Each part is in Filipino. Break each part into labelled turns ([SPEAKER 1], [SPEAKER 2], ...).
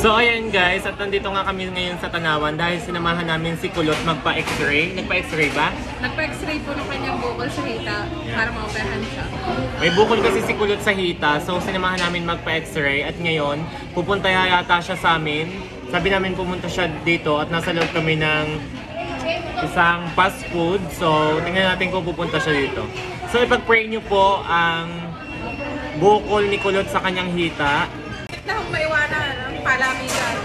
[SPEAKER 1] So ayan guys, at nandito nga kami ngayon sa Tanawan dahil sinamahan namin si Kulot magpa-x-ray. Nagpa-x-ray ba?
[SPEAKER 2] Nagpa-x-ray po ng kanyang bukol sa hita para maoperahan siya.
[SPEAKER 1] May bukol kasi si Kulot sa hita, so sinamahan namin magpa-x-ray at ngayon pupunta yata siya sa amin. Sabi namin pumunta siya dito at nasa loob kami ng isang fast food. So tingnan natin kung pupunta siya dito. So ipag-pray niyo po ang bukol ni Kulot sa kanyang hita.
[SPEAKER 2] Na maiwanan ang palamigan.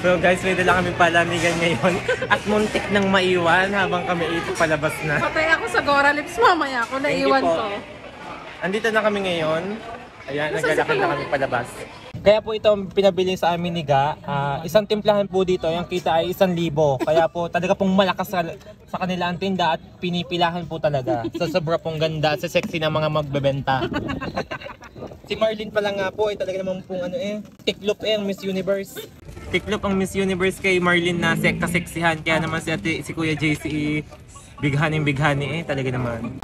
[SPEAKER 1] So guys, may dala kami palamigan ngayon at muntik nang maiwan habang kami ito palabas na.
[SPEAKER 2] Patay ako sa Gora Lips mamaya ako naiwan ko.
[SPEAKER 1] Andito na kami ngayon. Ayan, naglalakad na kami palabas. Kaya po ito ang pinabili sa amin ni Ga. Isang timplahan po dito, yung kita ay 1,000. Kaya po talaga pong malakas sa kanila ang tinda at pinipilahan po talaga. Sa sobra pong ganda, sa sexy ng mga magbebenta. Si Marlene pala nga po ay talaga naman pong tiklop ang Miss Universe. Tiklop ang Miss Universe kay Marlene na kaseksihan. Kaya naman si Kuya JC bighaning-bighani talaga naman.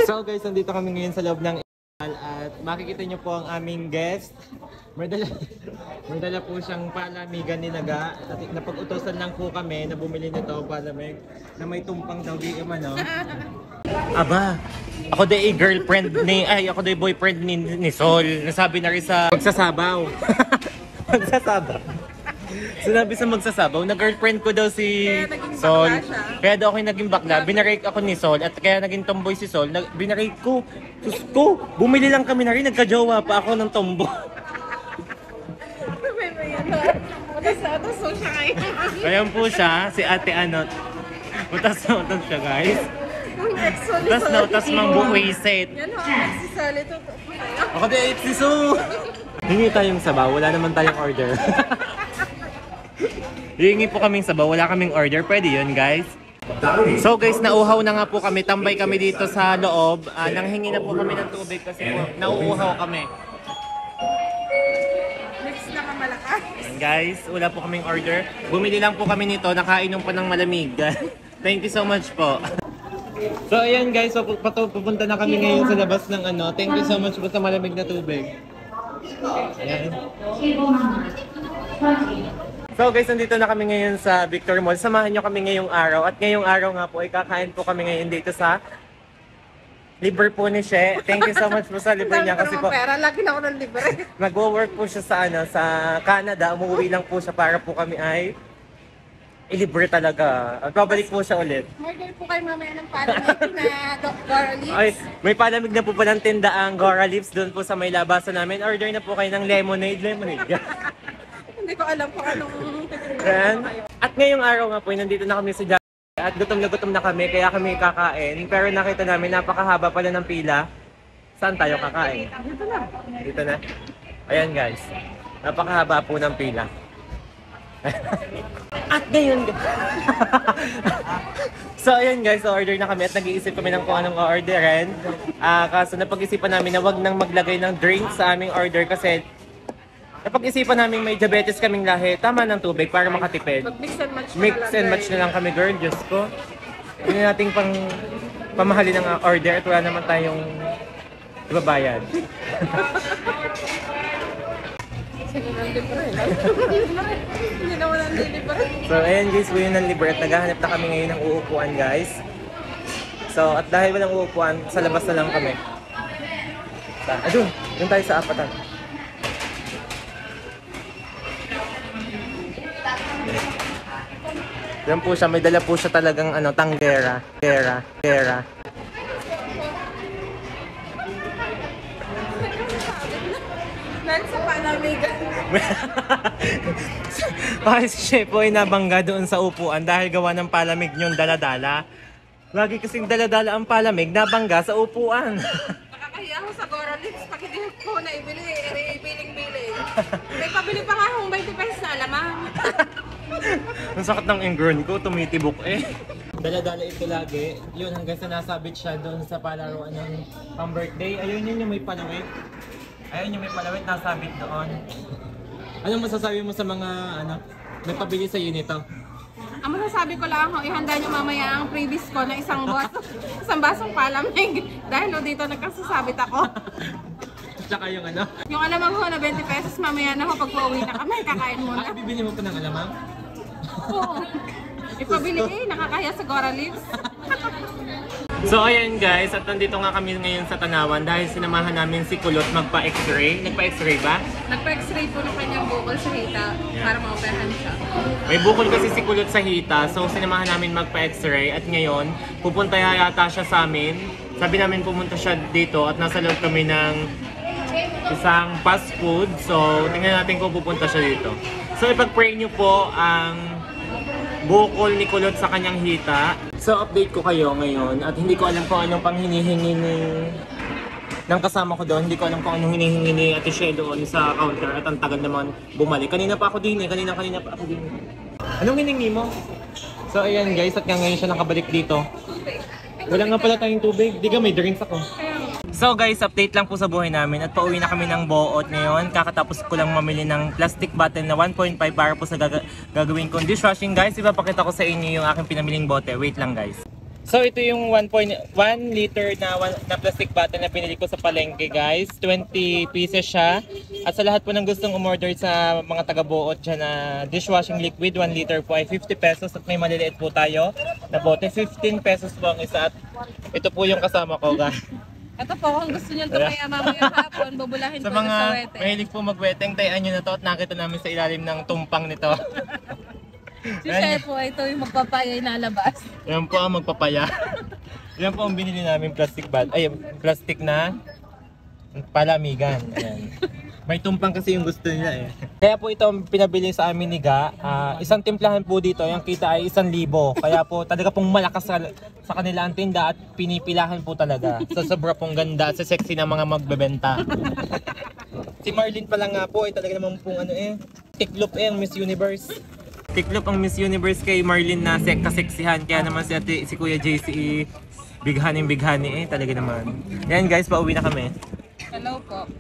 [SPEAKER 1] So guys, nandito kami ngayon sa loob ng at makikita nyo po ang aming guest. May dala po siyang palamigan ni Naga. Napag-utosan lang po kami na bumili nito palamig na may tumpang daw di no? Aba, ako day ako day boyfriend ni Sol. Nasabi na rin sa magsasabaw. Magsasabaw. Sinabi sa magsasabaw na girlfriend ko daw si Sol. Kaya daw ako naging bakla. Binarake ako ni Sol at kaya naging tomboy si Sol. Binarake ko. Sus ko, bumili lang kami na rin. Nagka-jowa pa ako ng tomboy. Ayan po siya, si Ate Anot. Utas siya guys. Utas mang buwisit.
[SPEAKER 2] Yan ho, si Sally to.
[SPEAKER 1] Ako din, si Su. Hingi tayong sabaw, wala naman tayong order. Hingi po kaming sabaw, wala kaming order. Pwede yun guys. So guys, nauuhaw na nga po kami. Tambay kami dito sa loob. Nanghingi na po kami ng tubig kasi po, nauuhaw kami. Guys, wala po kaming order. Bumili lang po kami nito, nakainom pa ng malamig. Thank you so much po. So ayan guys, so pupunta na kami ngayon sa labas ng Thank you so much po sa malamig na tubig. Ayan. So guys, nandito na kami ngayon sa Victor Mall. Samahan nyo kami ngayong araw. At ngayong araw nga po ay kakain po kami ngayon dito sa libre po ni She. Thank you so much po sa libre niya kasi po
[SPEAKER 2] pera, lagi na ako ng libre.
[SPEAKER 1] nagwo-work po siya sa sa Canada. Umuwi lang po siya para po kami ay ilibre talaga. At babalik po siya ulit.
[SPEAKER 2] Order po kayo mamaya ng palamig na Gora Lips.
[SPEAKER 1] Ay, may palamig na po palang tinda ang Gora Lips doon po sa may labasan namin. Order na po kayo ng lemonade.
[SPEAKER 2] Hindi ko alam kung anong
[SPEAKER 1] At ngayong araw nga po, nandito na kami sa Jack. At gutom na kami, kaya kami kakain. Pero nakita namin, napakahaba pala ng pila. Saan tayo kakain?
[SPEAKER 2] Dito na.
[SPEAKER 1] Dito na. Ayan guys, napakahaba po ng pila. At ngayon, so ayan guys, order na kami at nag-iisip kami ng kung anong orderin. Kaso napag-isipan namin na wag nang maglagay ng drink sa aming order kasi napag-isipan namin may diabetes kaming lahi. Tama ng tubig para makatipid.
[SPEAKER 2] Mag-mix and match na
[SPEAKER 1] Mix and match na lang kami, girl. Diyos ko. Hindi nating pamahalin ng order at wala naman tayong ibabayad.
[SPEAKER 2] Sige nang libre. Hindi naman ang libre.
[SPEAKER 1] So, ayan guys, we're ng libre at naghahanap na kami ngayon ng uupuan, guys. So, at dahil walang uupuan, sa labas na lang kami. Doon tayo sa apatan. Yan po siya, may dala po siya talagang tanggera.
[SPEAKER 2] Sa palamigan.
[SPEAKER 1] Kasi siya po ay nabangga doon sa upuan dahil gawa ng palamig niyong daladala. Lagi kasing daladala ang palamig, nabangga sa upuan.
[SPEAKER 2] Nakakahiya ako sa Gora Lips pag hindi ko na ibiling-biling. May pabili pa nga akong 20 pesos na alamang.
[SPEAKER 1] Ang sakit ng ingrown ko, tumitibok eh. Dala-dala ito lagi. Yun, hanggang sa nasabit siya doon sa palaruan ng pang-birthday. Ayun yun yung may palawit. Ayun yung may palawit, nasabit doon. Anong masasabi mo sa mga may pabili sa nito?
[SPEAKER 2] Ang masasabi ko lang, ihanda nyo mamaya ang previous ko na isang basong palamig. Dahil dito nagkasasabit ako.
[SPEAKER 1] Tsaka yung ano.
[SPEAKER 2] Yung alamang ho na 20 pesos, mamaya na ho pag pauwi na kami, kakain muna.
[SPEAKER 1] Bibili mo pa ng alamang?
[SPEAKER 2] Oo. Ipabili nakakaya sa Gora Lips.
[SPEAKER 1] So ayan guys, at nandito nga kami ngayon sa Tanawan dahil sinamahan namin si Kulot magpa-x-ray. Nagpa-x-ray ba?
[SPEAKER 2] Nagpa-x-ray po ng kanyang bukol sa hita para maoperahan siya.
[SPEAKER 1] May bukol kasi si Kulot sa hita, so sinamahan namin magpa-x-ray at ngayon pupunta yata siya sa amin. Sabi namin pumunta siya dito at nasa loob kami ng isang fast food. So tingnan natin kung pupunta siya dito. So ipag-pray niyo po ang bukol ni Kulot sa kanyang hita. So update ko kayo ngayon at hindi ko alam kung anong pang hinihingi ng kasama ko doon. Hindi ko alam kung anong hinihingi ni Ate Shea doon sa counter at ang tagal naman bumalik. Kanina pa ako din kanina pa ako din. Anong hiningi mo? So ayan guys, at ngayon siya nakabalik dito. Wala nga pala tayong tubig. Di ka, may drinks ako. So guys, update lang po sa buhay namin at pauwi na kami ng Boot ngayon. Kakatapos ko lang mamili ng plastic bottle na 1.5 para po sa gagawin kong dishwashing guys. Ipapakita ko sa inyo yung aking pinamiling bote. Wait lang guys. So ito yung 1 liter na plastic bottle na pinili ko sa palengke guys. 20 pieces siya. At sa lahat po ng gustong umorder sa mga taga-Boot dyan na dishwashing liquid, 1 liter po ay 50 pesos at may maliliit po tayo na bote. 15 pesos po ang isa at ito po yung kasama ko guys.
[SPEAKER 2] Ito po, kung gusto nyo tumaya mamaya hapon, bubulahin
[SPEAKER 1] Sa
[SPEAKER 2] ko na sa
[SPEAKER 1] mga
[SPEAKER 2] wete.
[SPEAKER 1] mahilig po magweteng, tayan nyo na to at nakita namin sa ilalim ng tumpang nito.
[SPEAKER 2] Si Shea po, ito yung magpapayay na labas.
[SPEAKER 1] Yan po ang magpapaya. Yan po ang binili namin plastic plastic na palamigan. Ayan. May tumpang kasi yung gusto nila eh. Kaya po ito ang pinabili sa amin ni Ga. Isang timplahan po dito, yung kita ay 1,000. Kaya po talaga pong malakas sa kanila ang tinda at pinipilahan po talaga. Sa sobra pong ganda, sa sexy ng mga magbebenta. Si Marlene pala nga po ay talaga naman pong tiklop ang Miss Universe. Tiklop ang Miss Universe kay Marlene na kaseksihan. Kaya naman si Kuya JC bighaning talaga naman. Yan guys, pauwi na kami.
[SPEAKER 2] Hello po.